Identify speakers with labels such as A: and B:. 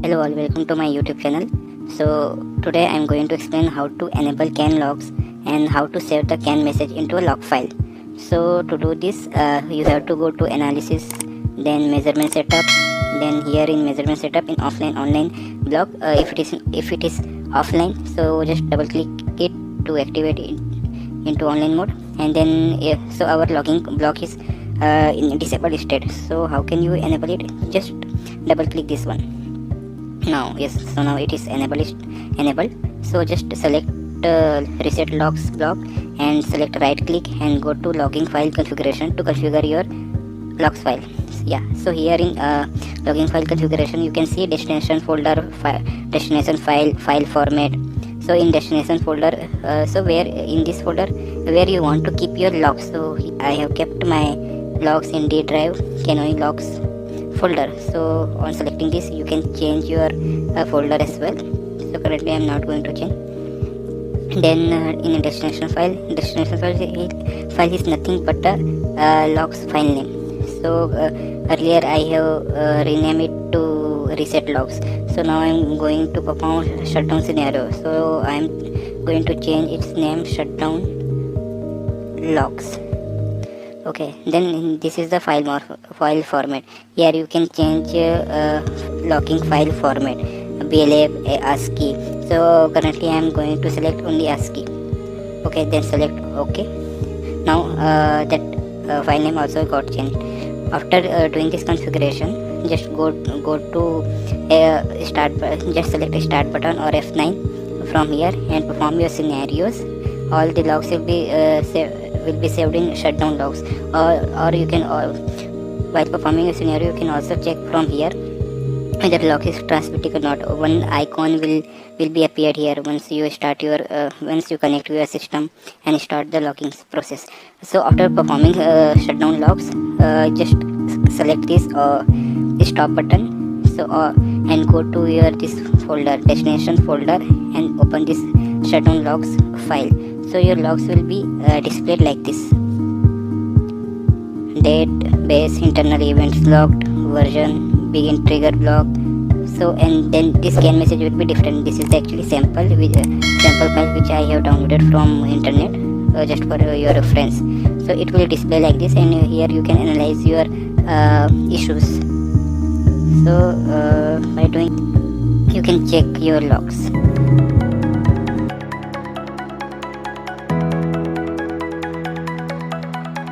A: Hello all, welcome to my YouTube channel. So today I am going to explain how to enable CAN logs and how to save the CAN message into a log file. So to do this, you have to go to analysis, then measurement setup, then here in measurement setup in offline online block. If it is offline, so just double click it to activate it into online mode, and then so our logging block is in disabled state. So how can you enable it? Just double click this one. Now it is enabled. So just select reset logs block and select right click and go to logging file configuration to configure your logs file. So here in logging file configuration, you can see destination folder, destination file format. So in destination folder, so where in this folder where you want to keep your logs. So I have kept my logs in D drive CANoe logs folder. So on selecting this, you can change your folder as well. So currently I am not going to change. Then in a destination file is nothing but a logs file name. So earlier I have renamed it to reset logs. So now I am going to perform shutdown scenario. So I am going to change its name shutdown logs. Okay, then this is the file format. Here you can change logging file format, BLF, ASCII. So currently I am going to select only ASCII. Okay, then select OK. Now that file name also got changed. After doing this configuration, just go to start. Just select start button or F9 from here and perform your scenarios. All the logs will be saved in shutdown logs, or you can while performing a scenario you can also check from here whether log is transmitting or not. One icon will be appeared here once you start your once you connect your system and start the logging process. So after performing shutdown logs, just select this stop button, so and go to your this folder, destination folder, and open this shutdown logs file. So your logs will be displayed like this: date, base, internal events logged, version, begin trigger block. So and then this CAN message will be different. This is actually sample file which I have downloaded from internet just for your reference. So it will display like this, and here you can analyze your issues. So by doing, you can check your logs.